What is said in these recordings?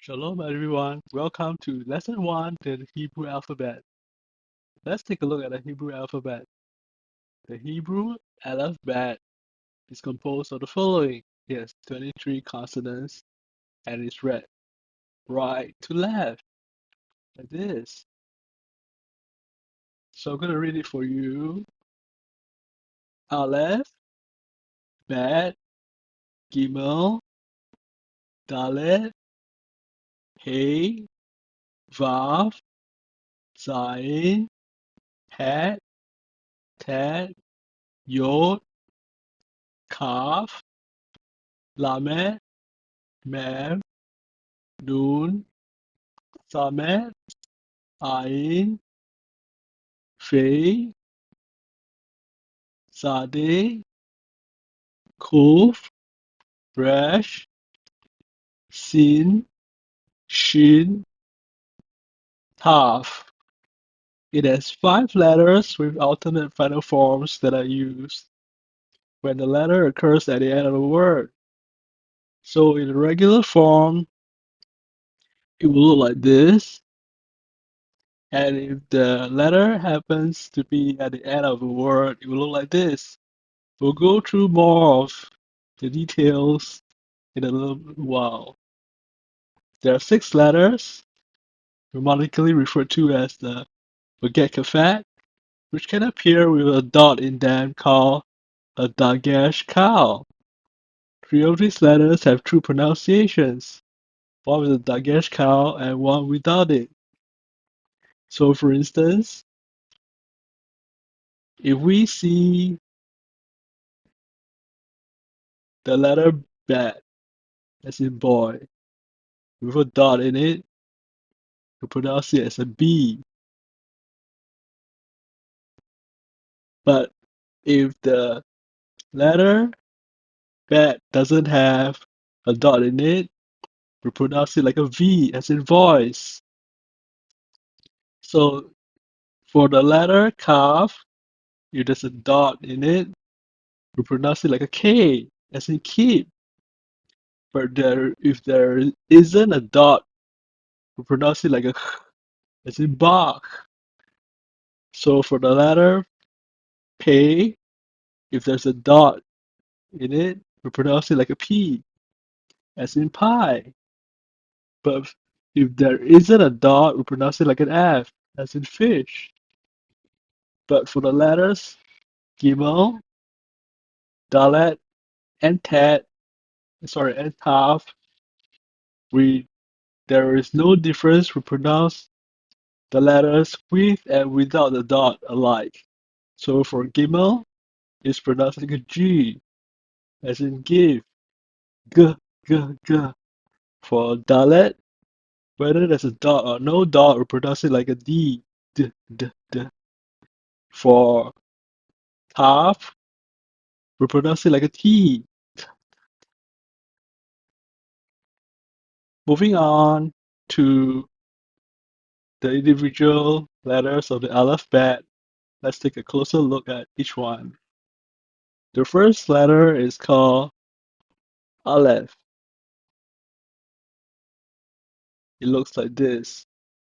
Shalom everyone, welcome to lesson 1 the Hebrew alphabet. Let's take a look at the Hebrew alphabet. The Hebrew alphabet is composed of the following. Yes, 23 consonants and it's read right to left, like this. So I'm going to read it for you. Aleph, Bet, Gimel, Dalet, Hey, Vav, Zayin, Het, Tet, Yod, Kaf, Lamed, Mem, Nun, Samet, Ain, Fe, Sade, Kuf, Resh, Sin, Shin, Taf. It has 5 letters with alternate final forms that are used when the letter occurs at the end of a word. So in the regular form, it will look like this. And if the letter happens to be at the end of a word, it will look like this. We'll go through more of the details in a little while. There are 6 letters, grammatically referred to as the Baguette Cafat, which can appear with a dot in them called a Dagesh Kal. 3 of these letters have true pronunciations, one with a Dagesh Kal and one without it. So for instance, if we see the letter Bet, as in boy, with a dot in it, we pronounce it as a B. But if the letter Bet doesn't have a dot in it, we pronounce it like a V, as in voice. So for the letter Kaf, if there's a dot in it, we pronounce it like a K, as in keep. But if there isn't a dot, we pronounce it like a K, as in bark. So for the letter P, if there's a dot in it, we pronounce it like a P, as in pie. But if there isn't a dot, we pronounce it like an F, as in fish. But for the letters Gimel, Dalet, and Tet, and Tav, we there is no difference. We pronounce the letters with and without the dot alike. So for Gimel, it's pronounced like a G, as in give, g, g, g. For Dalet, whether there's a dot or no dot, we pronounce it like a D, d, d, d. For Tav, we pronounce it like a T. Moving on to the individual letters of the alphabet, let's take a closer look at each one. The first letter is called Aleph. It looks like this.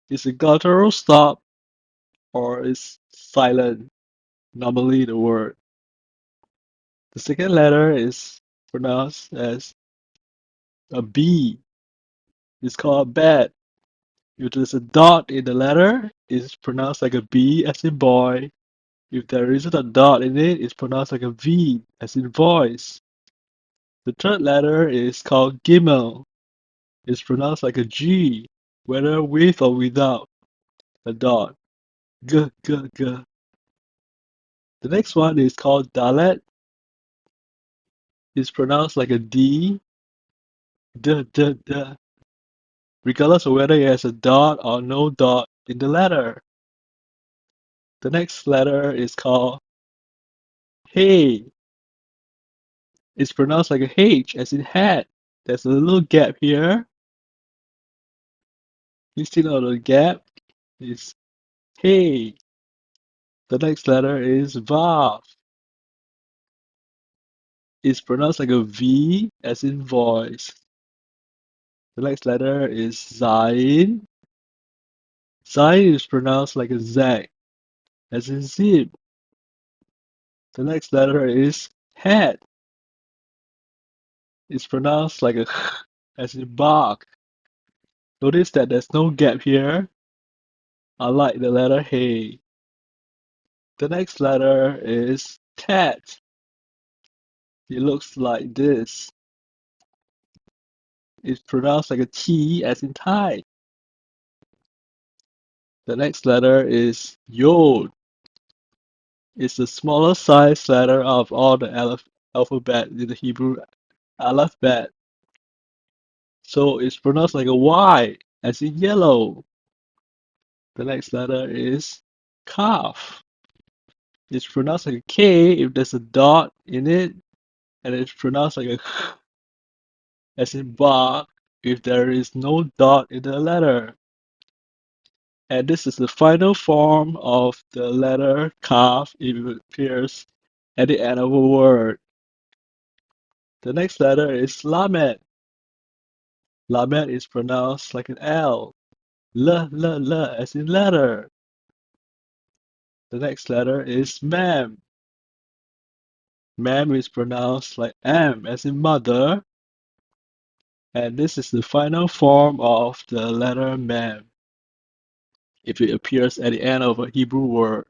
It's a guttural stop or is silent, normally the word. The second letter is pronounced as a B. It's called bat. If there's a dot in the letter, it's pronounced like a B as in boy. If there isn't a dot in it, it's pronounced like a V as in voice. The third letter is called Gimel. It's pronounced like a G, whether with or without a dot. G, g, g. The next one is called Dalet. It's pronounced like a D, d, d, d, regardless of whether it has a dot or no dot in the letter. The next letter is called Hey. It's pronounced like a H, as in hat. There's a little gap here. Please take note of the gap. It's Hey. The next letter is Vav. It's pronounced like a V, as in voice. The next letter is Zain. Zain is pronounced like a Z, as in zip. The next letter is Het. It's pronounced like a as in bark. Notice that there's no gap here, unlike the letter Hey. The next letter is Tet. It looks like this. It's pronounced like a T as in Thai. The next letter is Yod. It's the smaller size letter of all the alphabet in the Hebrew AlephBet. So it's pronounced like a Y, as in yellow. The next letter is Kaf. It's pronounced like a K if there's a dot in it, and it's pronounced like a as in bark if there is no dot in the letter. And this is the final form of the letter Kaf if it appears at the end of a word. The next letter is Lamed. Lamed is pronounced like an L. L, as in letter. The next letter is Mem. Mem is pronounced like M, as in mother. And this is the final form of the letter Mem if it appears at the end of a Hebrew word.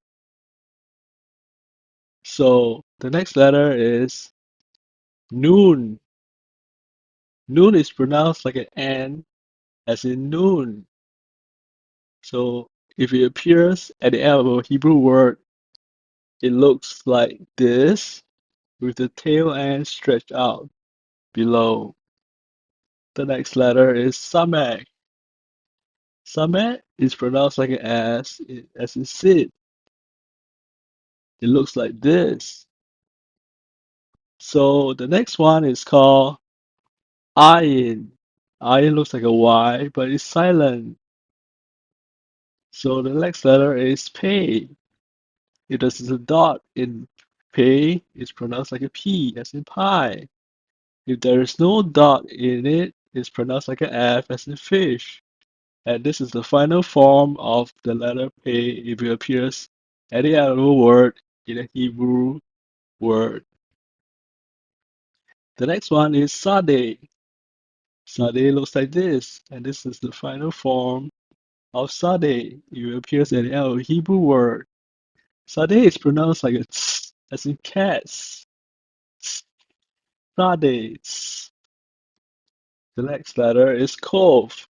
So the next letter is Nun. Nun is pronounced like an N, as in noon. So if it appears at the end of a Hebrew word, it looks like this, with the tail end stretched out below. The next letter is Samek. Samek is pronounced like an S, as in sit. It looks like this. So the next one is called Ayin. Ayin looks like a Y, but it's silent. So the next letter is Pei. If there's a dot in Pei, it's pronounced like a P, as in pie. If there is no dot in it, it's pronounced like an F, as in fish. And this is the final form of the letter Pei if it appears at the end of a word in a Hebrew word. The next one is Sade. Sade looks like this, and this is the final form of Sade if it appears at the end of a Hebrew word. Sade is pronounced like a ts, as in cats. Sade. Ts. The next letter is Kov.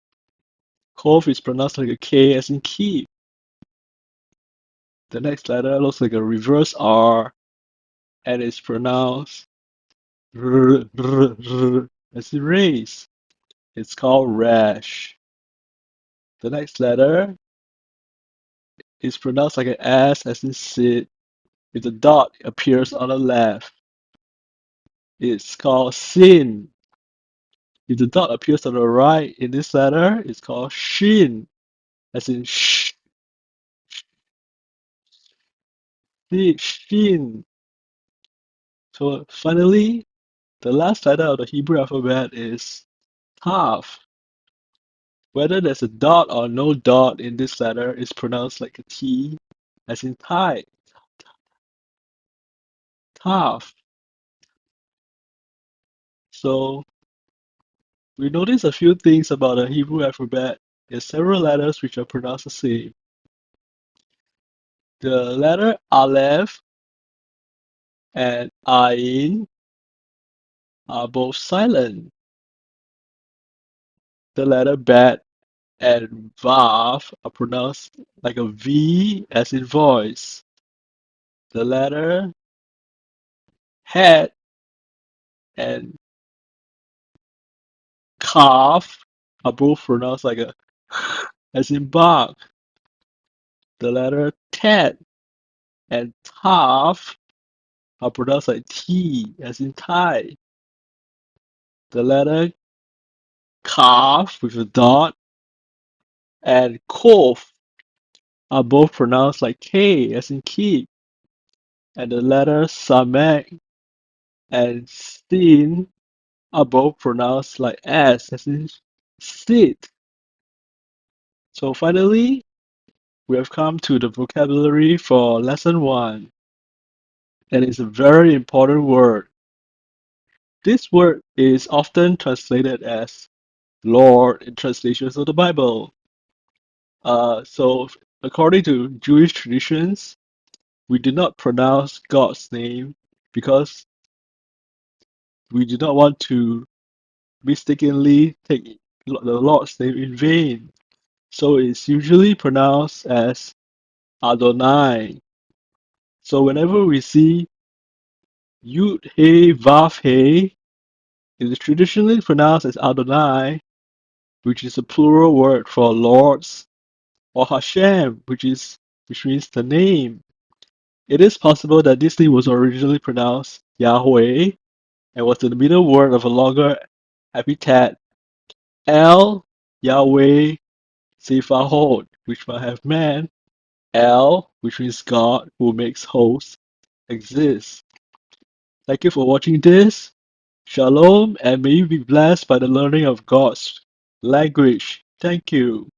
Kov is pronounced like a K, as in keep. The next letter looks like a reverse R, and it's pronounced as in race. It's called rash. The next letter is pronounced like an S, as in sit, if the dot appears on the left. It's called sin. If the dot appears on the right in this letter, it's called shin, as in shin. So finally, the last letter of the Hebrew alphabet is Tav. Whether there's a dot or no dot in this letter is pronounced like a T, as in Thai, Tav. So we notice a few things about the Hebrew alphabet. There's several letters which are pronounced the same. The letter Aleph and Ayin are both silent. The letter Bet and Vav are pronounced like a V, as in voice. The letter Het and Kaf are both pronounced like a as in bark. The letter Tet and Taf are pronounced like T, as in Thai. The letter Kaf with a dot and Kof are both pronounced like K, as in keep. And the letter Samek and Sin are both pronounced like S, as in Sit. So finally, we have come to the vocabulary for lesson 1, and it's a very important word. This word is often translated as Lord in translations of the Bible. So according to Jewish traditions, we do not pronounce God's name because we do not want to mistakenly take the Lord's name in vain. So it's usually pronounced as Adonai. So whenever we see Yud He Vav He, it is traditionally pronounced as Adonai, which is a plural word for lords, or Hashem, which means the name. It is possible that this name was originally pronounced Yahweh and was the middle word of a longer epithet El Yahweh Sephahot, which might have meant El, which means God who makes hosts, exists. Thank you for watching this. Shalom, and may you be blessed by the learning of God's language. Thank you.